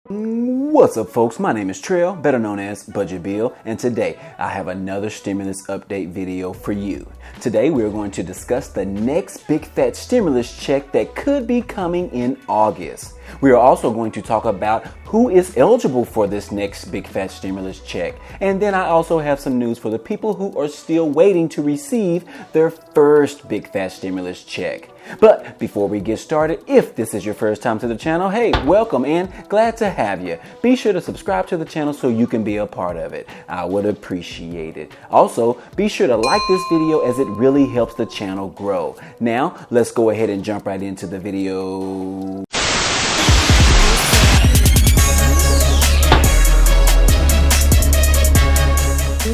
What's up, folks? My name is Trail, better known as Budget Bill, and today I have another stimulus update video for you. Today we are going to discuss the next big fat stimulus check that could be coming in August. We are also going to talk about who is eligible for this next big fat stimulus check. And then I also have some news for the people who are still waiting to receive their first big fat stimulus check. But before we get started, if this is your first time to the channel, hey, welcome and glad to have you. Be sure to subscribe to the channel so you can be a part of it. I would appreciate it. Also, be sure to like this video as it really helps the channel grow. Now, let's go ahead and jump right into the video.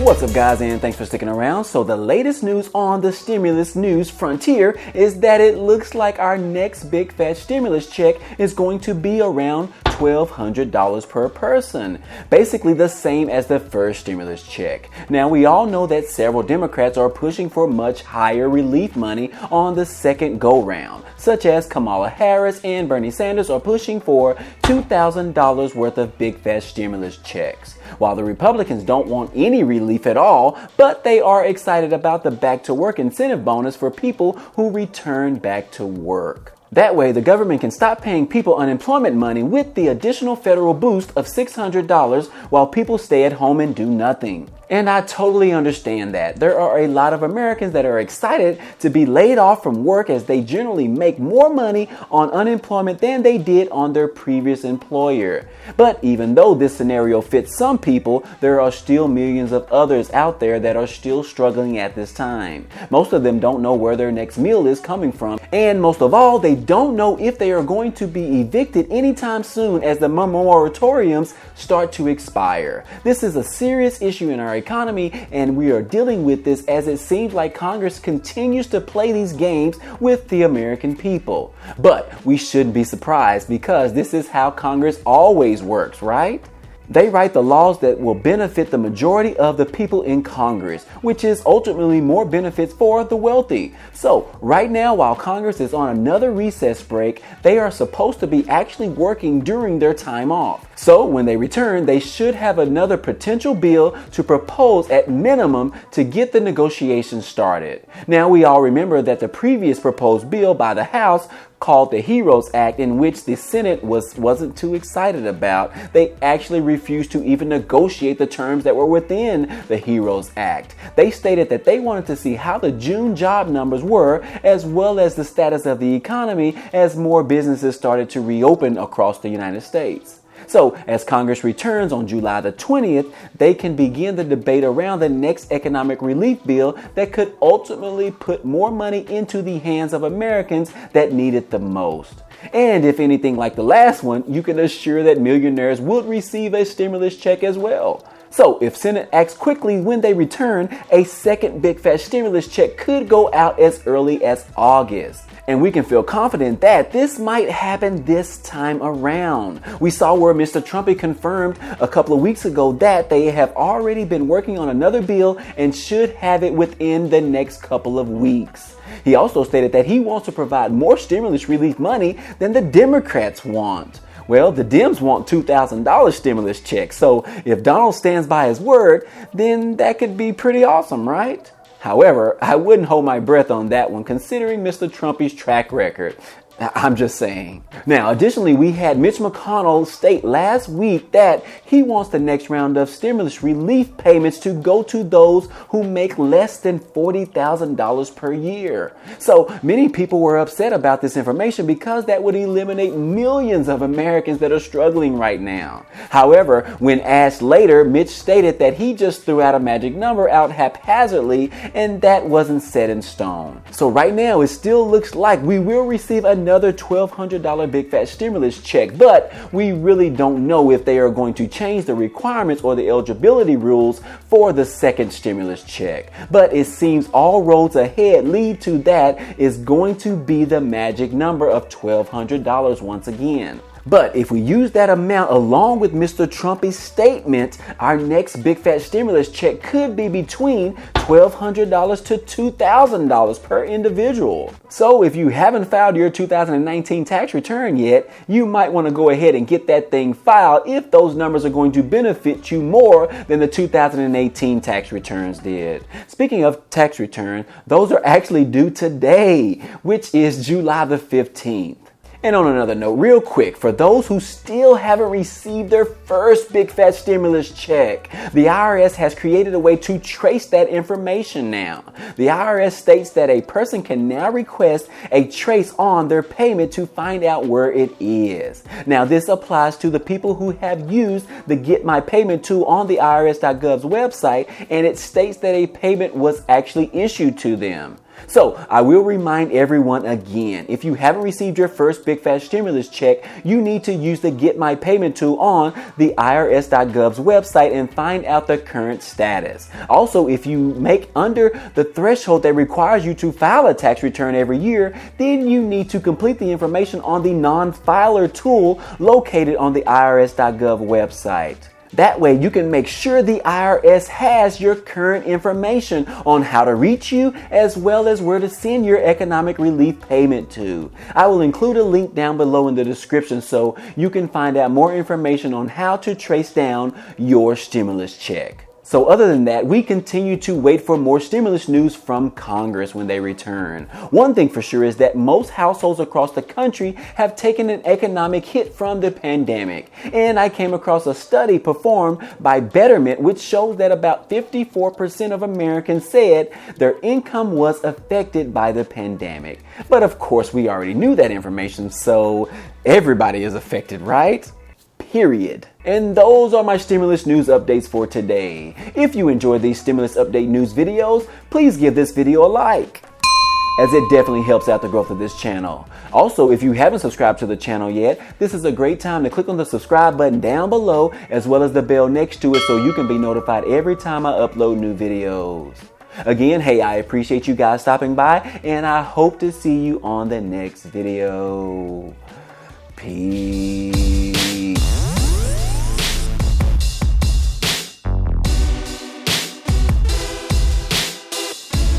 What's up, guys, and thanks for sticking around. So the latest news on the stimulus news frontier is that it looks like our next big fat stimulus check is going to be around $1,200 per person. Basically the same as the first stimulus check. Now, we all know that several Democrats are pushing for much higher relief money on the second go round, such as Kamala Harris and Bernie Sanders are pushing for $2,000 worth of big fat stimulus checks, while the Republicans don't want any relief at all, but they are excited about the back to work incentive bonus for people who return back to work. That way, the government can stop paying people unemployment money with the additional federal boost of $600 while people stay at home and do nothing. And I totally understand that. There are a lot of Americans that are excited to be laid off from work as they generally make more money on unemployment than they did on their previous employer. But even though this scenario fits some people, there are still millions of others out there that are still struggling at this time. Most of them don't know where their next meal is coming from. And most of all, they don't know if they are going to be evicted anytime soon as the moratoriums start to expire. This is a serious issue in our economy, and we are dealing with this as it seems like Congress continues to play these games with the American people. But we shouldn't be surprised because this is how Congress always works, right? They write the laws that will benefit the majority of the people in Congress, which is ultimately more benefits for the wealthy. So right now, while Congress is on another recess break, they are supposed to be actually working during their time off. So when they return, they should have another potential bill to propose at minimum to get the negotiations started. Now, we all remember that the previous proposed bill by the House called the HEROES Act, in which the Senate wasn't too excited about. They actually refused to even negotiate the terms that were within the HEROES Act. They stated that they wanted to see how the June job numbers were, as well as the status of the economy as more businesses started to reopen across the United States. So, as Congress returns on July the 20th, they can begin the debate around the next economic relief bill that could ultimately put more money into the hands of Americans that need it the most. And if anything like the last one, you can assure that millionaires would receive a stimulus check as well. So, if Senate acts quickly when they return, a second big fat stimulus check could go out as early as August. And we can feel confident that this might happen this time around. We saw where Mr. Trumpy confirmed a couple of weeks ago that they have already been working on another bill and should have it within the next couple of weeks. He also stated that he wants to provide more stimulus relief money than the Democrats want. Well, the Dems want $2,000 stimulus checks, so if Donald stands by his word, then that could be pretty awesome, right? However, I wouldn't hold my breath on that one considering Mr. Trumpy's track record. I'm just saying. Now, additionally, we had Mitch McConnell state last week that he wants the next round of stimulus relief payments to go to those who make less than $40,000 per year. So many people were upset about this information because that would eliminate millions of Americans that are struggling right now. However, when asked later, Mitch stated that he just threw out a magic number out haphazardly and that wasn't set in stone. So right now, it still looks like we will receive another $1,200 big fat stimulus check, but we really don't know if they are going to change the requirements or the eligibility rules for the second stimulus check. But it seems all roads ahead lead to that is going to be the magic number of $1,200 once again. But if we use that amount along with Mr. Trumpy's statement, our next big fat stimulus check could be between $1,200 to $2,000 per individual. So if you haven't filed your 2019 tax return yet, you might want to go ahead and get that thing filed if those numbers are going to benefit you more than the 2018 tax returns did. Speaking of tax return, those are actually due today, which is July the 15th. And on another note, real quick, for those who still haven't received their first big fat stimulus check, the IRS has created a way to trace that information now. The IRS states that a person can now request a trace on their payment to find out where it is. Now, this applies to the people who have used the Get My Payment tool on the IRS.gov's website, and it states that a payment was actually issued to them. So I will remind everyone again, if you haven't received your first big fat stimulus check, you need to use the Get My Payment tool on the IRS.gov's website and find out the current status. Also, if you make under the threshold that requires you to file a tax return every year, then you need to complete the information on the non-filer tool located on the IRS.gov website. That way you can make sure the IRS has your current information on how to reach you as well as where to send your economic relief payment to. I will include a link down below in the description so you can find out more information on how to trace down your stimulus check. So other than that, we continue to wait for more stimulus news from Congress when they return. One thing for sure is that most households across the country have taken an economic hit from the pandemic. And I came across a study performed by Betterment, which shows that about 54% of Americans said their income was affected by the pandemic. But of course, we already knew that information, so everybody is affected, right? Period. And those are my stimulus news updates for today. If you enjoyed these stimulus update news videos, please give this video a like, as it definitely helps out the growth of this channel. Also, if you haven't subscribed to the channel yet, this is a great time to click on the subscribe button down below as well as the bell next to it so you can be notified every time I upload new videos. Again, hey, I appreciate you guys stopping by and I hope to see you on the next video. Peace.